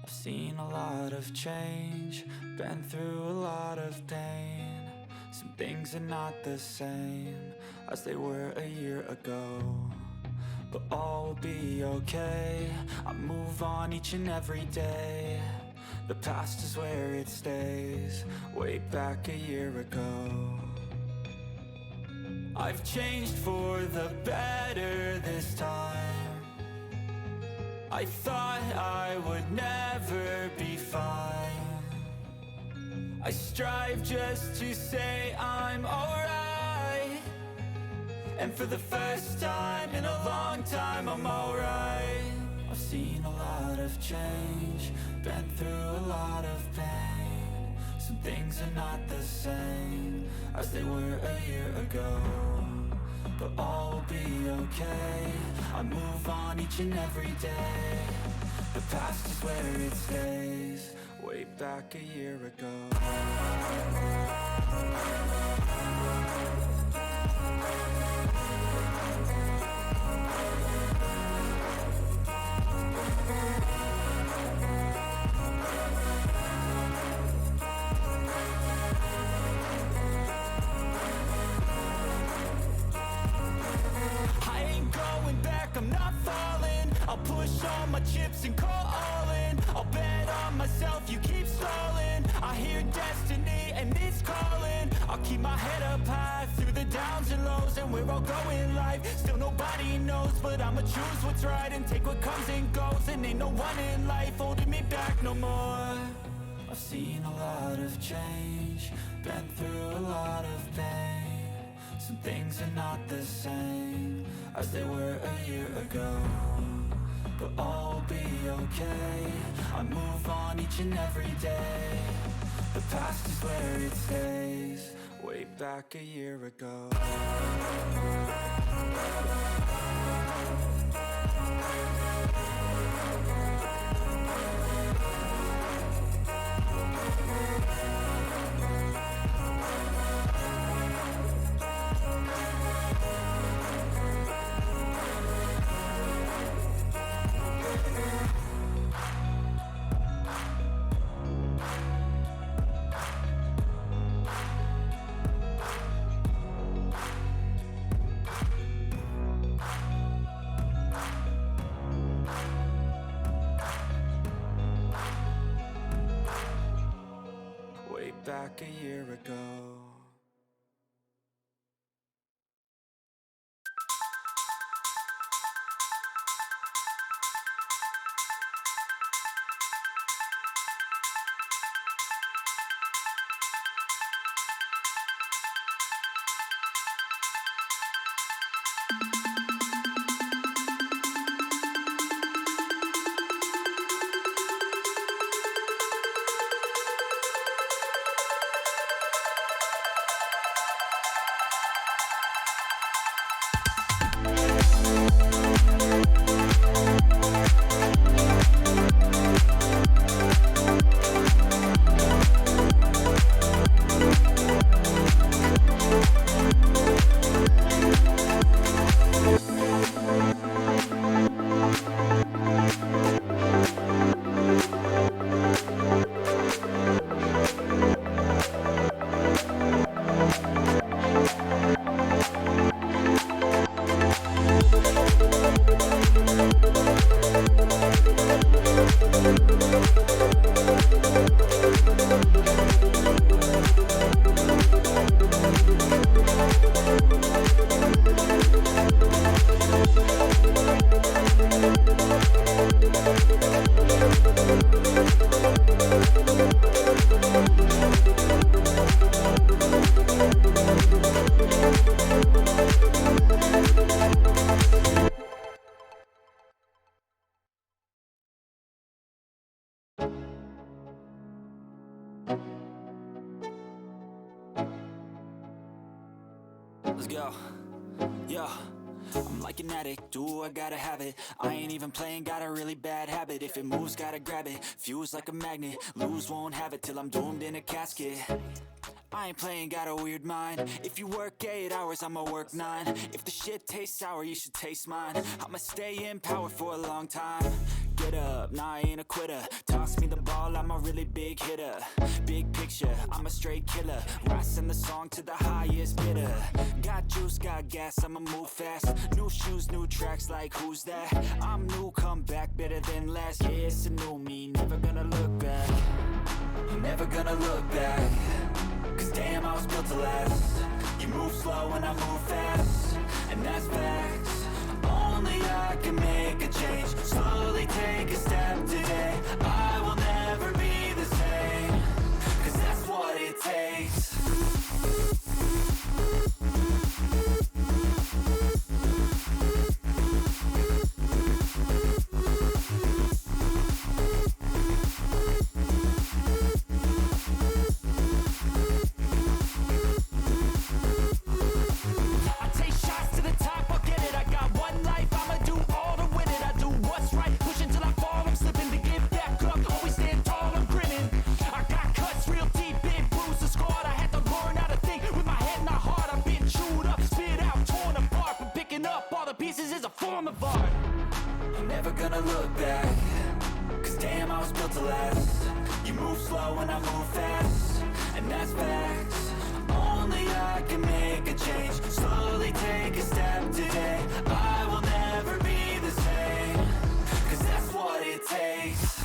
I've seen a lot of change, been through a lot of pain. Some things are not the same as they were a year ago, but all will be okay. I move on each and every day. The past is where it stays, way back a year ago. I've changed for the better this time. I thought I would never be fine. I strive just to say I'm alright, and for the first time in a long time I'm alright. I've seen a lot of change, been through a lot of pain. Some things are not the same as they were a year ago, but all will be okay. I move on each and every day. The past is where it stays, way back a year ago. I'm not falling, I'll push all my chips and call all in. I'll bet on myself, you keep stalling. I hear destiny and it's calling. I'll keep my head up high through the downs and lows, and we're all going in life. Still nobody knows, but I'ma choose what's right and take what comes and goes. And ain't no one in life holding me back no more. I've seen a lot of change, been through a lot of pain. Some things are not the same as they were a year ago, but all will be okay. I move on each and every day. The past is where it stays, way back a year ago. Back a year ago. Let's go. Yeah. I'm like an addict, do I gotta have it. I ain't even playing, got a really bad habit. If it moves, gotta grab it, fuse like a magnet. Lose, won't have it till I'm doomed in a casket. I ain't playing, got a weird mind. If you work 8 hours, I'ma work 9. If the shit tastes sour, you should taste mine. I'ma stay in power for a long time. Get up, nah, I ain't a quitter. Toss me the ball, I'm a really big hitter. Big picture, I'm a straight killer. Rising the song to the highest bidder. Got juice, got gas, I'ma move fast. New shoes, new tracks, like who's that? I'm new, come back, better than last. Yeah, it's a new me, never gonna look back. I'm never gonna look back. Cause damn, I was built to last. You move slow and I move fast, and that's facts. Only I can make a change. Slowly take a step today. I will never be the same. Cause that's what it takes. I'm never gonna look back. Cause damn, I was built to last. You move slow and I move fast, and that's facts. Only I can make a change. Slowly take a step today. I will never be the same. Cause that's what it takes.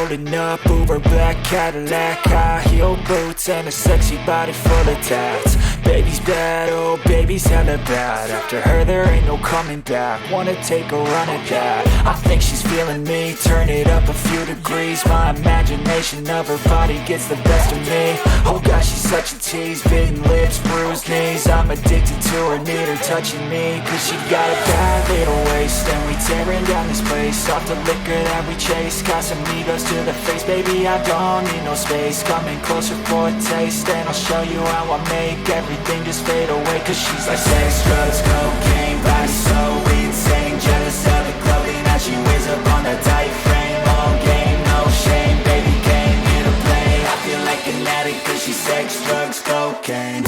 rolling up, Uber black Cadillac, high heel boots and a sexy body full of tats. Baby's bad, oh baby's hella bad. After her there ain't no coming back. Wanna take a run at that. I think she's feeling me, turn it up a few degrees. My imagination of her body gets the best of me. Oh gosh, she's such a tease, bitten lips, bruised knees. I'm addicted to her, need her touching me, cause she got a bad little waist. And we tearing down this place, off the liquor that we chase. Got some egos to the face, baby I don't need no space. Coming closer for a taste, and I'll show you how I make everything just fade away. Cause she's like sex, drugs, cocaine, body so insane. Jealous of the clothing that she wears up on a tight frame. All game, no shame, baby came here to play. I feel like an addict cause she's sex, drugs, cocaine.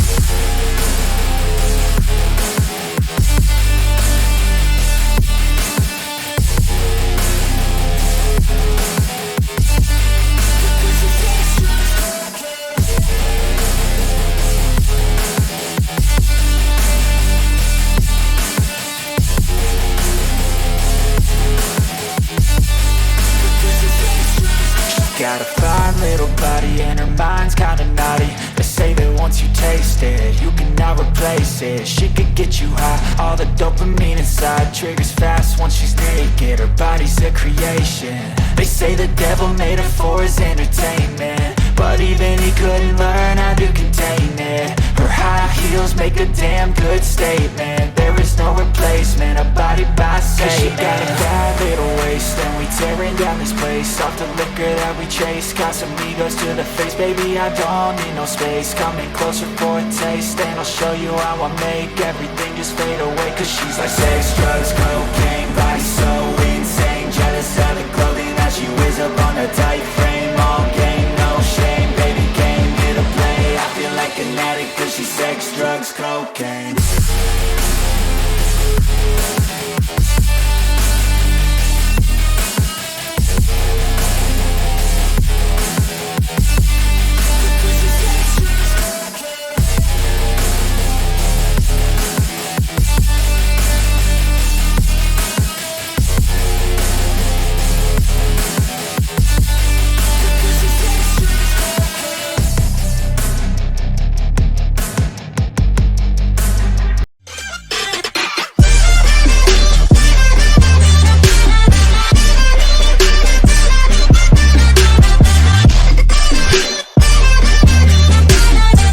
Got a fine little body and her mind's kinda naughty. They say that once you taste it, you cannot replace it. She could get you high, all the dopamine inside triggers fast once she's naked. Her body's a creation. They say the devil made her for his entertainment, but even he couldn't learn how to contain it. Her high heels make a damn good statement. There is no replacement, a body by Satan. She got a bad little waist, and we tearing down this place. Off the liquor that we chase, got some egos to the face. Baby, I don't need no space. Coming closer for a taste, and I'll show you how I make everything just fade away. Cause she's like sex, drugs, cocaine, body so insane. Jealous of the clothing that she wears up on her tight frame.